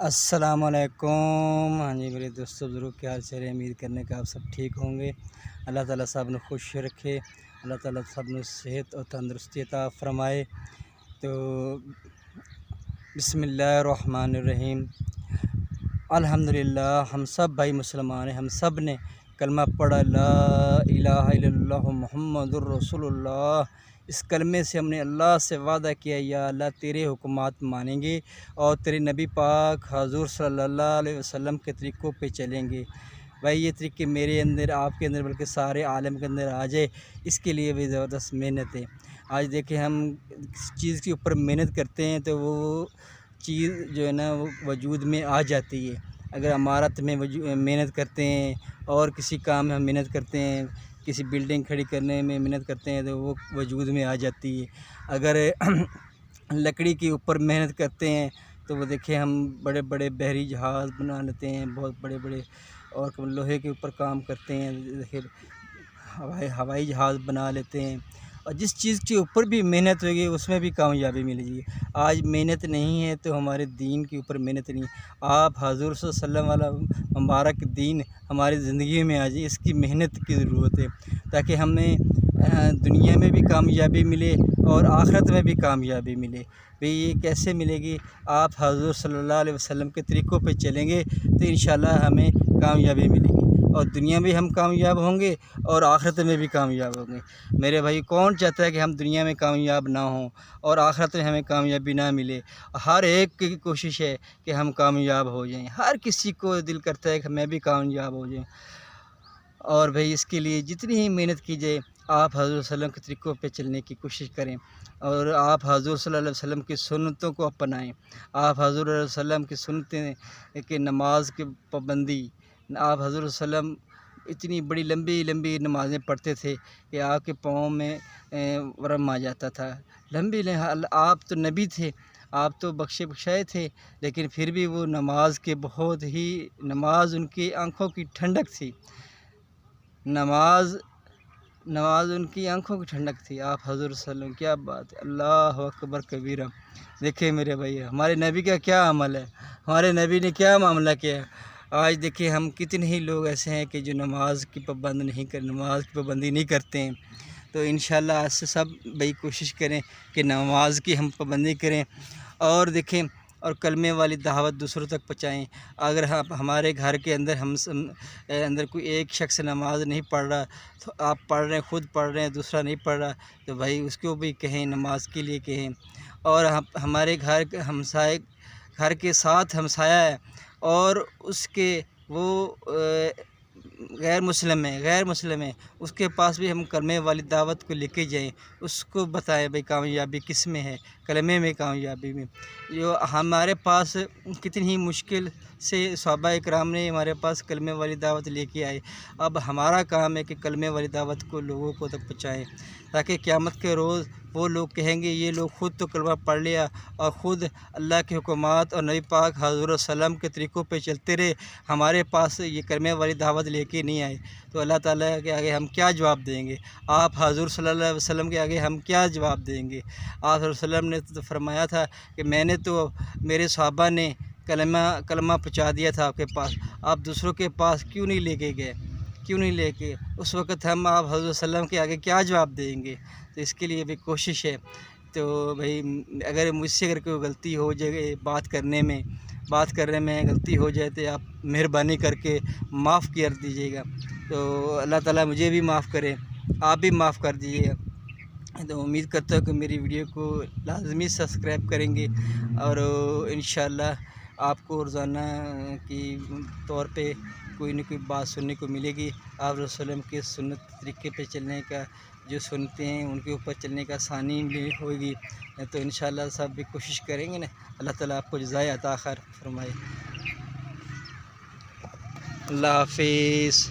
السلام علیکم۔ ہاں جی میرے دوستوں بزرگ، کیا حال چال ہے؟ امید کرنے کا آپ سب ٹھیک ہوں گے۔ اللہ تعالیٰ سب نے خوش رکھے، اللہ تعالیٰ سب نے صحت اور تندرستی عطا فرمائے۔ تو بسم اللہ الرحمن الرحیم۔ الحمدللہ ہم سب بھائی مسلمان ہیں، ہم سب نے کلمہ پڑھا لا الہ الا اللہ محمد الرسول اللہ۔ اس کلمے سے ہم نے اللہ سے وعدہ کیا، یا اللہ تیرے حکمات مانیں گے اور تیرے نبی پاک حضور صلی اللہ علیہ وسلم کے طریقوں پہ چلیں گے۔ بھائی یہ طریقے میرے اندر، آپ کے اندر، بلکہ سارے عالم کے اندر آ جائے، اس کے لیے بھی زبردست محنت ہے۔ آج دیکھیں ہم کسی چیز کے اوپر محنت کرتے ہیں تو وہ چیز جو ہے نا وہ وجود میں آ جاتی ہے۔ اگر عمارت میں محنت کرتے ہیں اور کسی کام میں ہم محنت کرتے ہیں، کسی بلڈنگ کھڑی کرنے میں محنت کرتے ہیں تو وہ وجود میں آ جاتی ہے۔ اگر لکڑی کے اوپر محنت کرتے ہیں تو وہ دیکھیں ہم بڑے بڑے بحری جہاز بنا لیتے ہیں، بہت بڑے بڑے، اور لوہے کے اوپر کام کرتے ہیں، دیکھیں ہوائی جہاز بنا لیتے ہیں۔ اور جس چیز کے اوپر بھی محنت ہوگی اس میں بھی کامیابی ملے گی۔ آج محنت نہیں ہے تو ہمارے دین کے اوپر محنت نہیں، آپ حضور صلی اللہ علیہ وسلم والا مبارک دین ہماری زندگی میں آ جائے، اس کی محنت کی ضرورت ہے، تاکہ ہمیں دنیا میں بھی کامیابی ملے اور آخرت میں بھی کامیابی ملے۔ بھئی یہ کیسے ملے گی؟ آپ حضور صلی اللہ علیہ وسلم کے طریقوں پہ چلیں گے تو انشاءاللہ ہمیں کامیابی ملے گی، اور دنیا میں ہم کامیاب ہوں گے اور آخرت میں بھی کامیاب ہوں گے۔ میرے بھائی کون چاہتا ہے کہ ہم دنیا میں کامیاب نہ ہوں اور آخرت میں ہمیں کامیابی نہ ملے؟ ہر ایک کی کوشش ہے کہ ہم کامیاب ہو جائیں، ہر کسی کو دل کرتا ہے کہ میں بھی کامیاب ہو جائیں۔ اور بھئی اس کے لیے جتنی ہی محنت کی جائے، آپ حضور صلی اللہ علیہ وسلم کے طریقوں پہ چلنے کی کوشش کریں، اور آپ حضور صلی اللہ علیہ وسلم کی سنتوں کو اپنائیں۔ آپ حضور صلی اللہ علیہ وسلم کی سنتیں کہ نماز کی پابندی، آپ حضور صلی اللہ علیہ وسلم اتنی بڑی لمبی لمبی نمازیں پڑھتے تھے کہ آپ کے پاؤں میں ورم آ جاتا تھا۔ آپ تو نبی تھے، آپ تو بخشے بخشائے تھے، لیکن پھر بھی وہ نماز نماز ان کی آنکھوں کی ٹھنڈک تھی، نماز ان کی آنکھوں کی ٹھنڈک تھی۔ آپ حضور صلی اللہ علیہ وسلم، کیا بات ہے، اللہ اکبر کبیرہ۔ دیکھیں میرے بھائی، ہمارے نبی کا کیا عمل ہے، ہمارے نبی نے کیا معاملہ کیا ہے۔ آج دیکھیں ہم کتنے ہی لوگ ایسے ہیں کہ جو نماز کی پابندی نہیں کرتے ہیں۔ تو انشاءاللہ آج سے سب بھائی کوشش کریں کہ نماز کی ہم پابندی کریں، اور دیکھیں اور کلمے والی دعوت دوسروں تک پہنچائیں۔ اگر ہمارے گھر کے اندر کوئی ایک شخص نماز نہیں پڑھ رہا، تو آپ پڑھ رہے ہیں، خود پڑھ رہے ہیں، دوسرا نہیں پڑھ رہا، تو بھائی اس کو بھی کہیں، نماز کے لیے کہیں۔ اور ہمارے گھر کے ساتھ ہمسایہ ہے اور اس کے وہ غیر مسلم ہے، اس کے پاس بھی ہم کلمے والی دعوت کو لے کے جائیں، اس کو بتائیں بھئی کامیابی کس میں ہے، کلمے میں کامیابی میں۔ جو ہمارے پاس کتنی ہی مشکل سے صحابہ اکرام نے ہمارے پاس کلمے والی دعوت لے کے آئے، اب ہمارا کام ہے کہ کلمے والی دعوت کو لوگوں کو تک پہنچائیں، تاکہ قیامت کے روز وہ لوگ کہیں گے یہ لوگ خود تو کلمہ پڑھ لیا اور خود اللہ کے حکمات اور نبی پاک حضور صلی اللہ علیہ وسلم کے طریقوں پہ چلتے رہے، ہمارے پاس یہ کلمے والی دعوت لے کے نہیں آئے، تو اللہ تعالیٰ کے آگے ہم کیا جواب دیں گے؟ آپ حضور صلی اللہ علیہ وسلم کے آگے ہم کیا جواب دیں گے؟ آپ صلی اللہ علیہ وسلم نے تو فرمایا تھا کہ میں نے تو، میرے صحابہ نے کلمہ پہنچا دیا تھا آپ کے پاس، آپ دوسروں کے پاس کیوں نہیں لے کے گئے؟ اس وقت ہم آپ حضور صلی اللہ علیہ وسلم کے آگے کیا جواب دیں گے؟ تو اس کے لیے بھی کوشش ہے۔ تو بھئی اگر مجھ سے کوئی غلطی ہو جائے بات کرنے میں غلطی ہو جائے تو آپ مہربانی کر کے معاف کر دیجیے گا، تو اللہ تعالیٰ مجھے بھی معاف کرے، آپ بھی معاف کر دیجیے گا۔ تو امید کرتا ہوں کہ میری ویڈیو کو لازمی سبسکرائب کریں گے، اور انشاءاللہ آپ کو روزانہ کی طور پہ کوئی نہ کوئی بات سننے کو ملے گی۔ آپ رسول وسلم کے سنت طریقے پہ چلنے کا، جو سنتے ہیں ان کے اوپر چلنے کا آسانی بھی ہوگی، تو انشاءاللہ سب بھی کوشش کریں گے نا۔ اللہ تعالیٰ آپ کو جزائے عطا خیر فرمائے۔ اللہ حافظ۔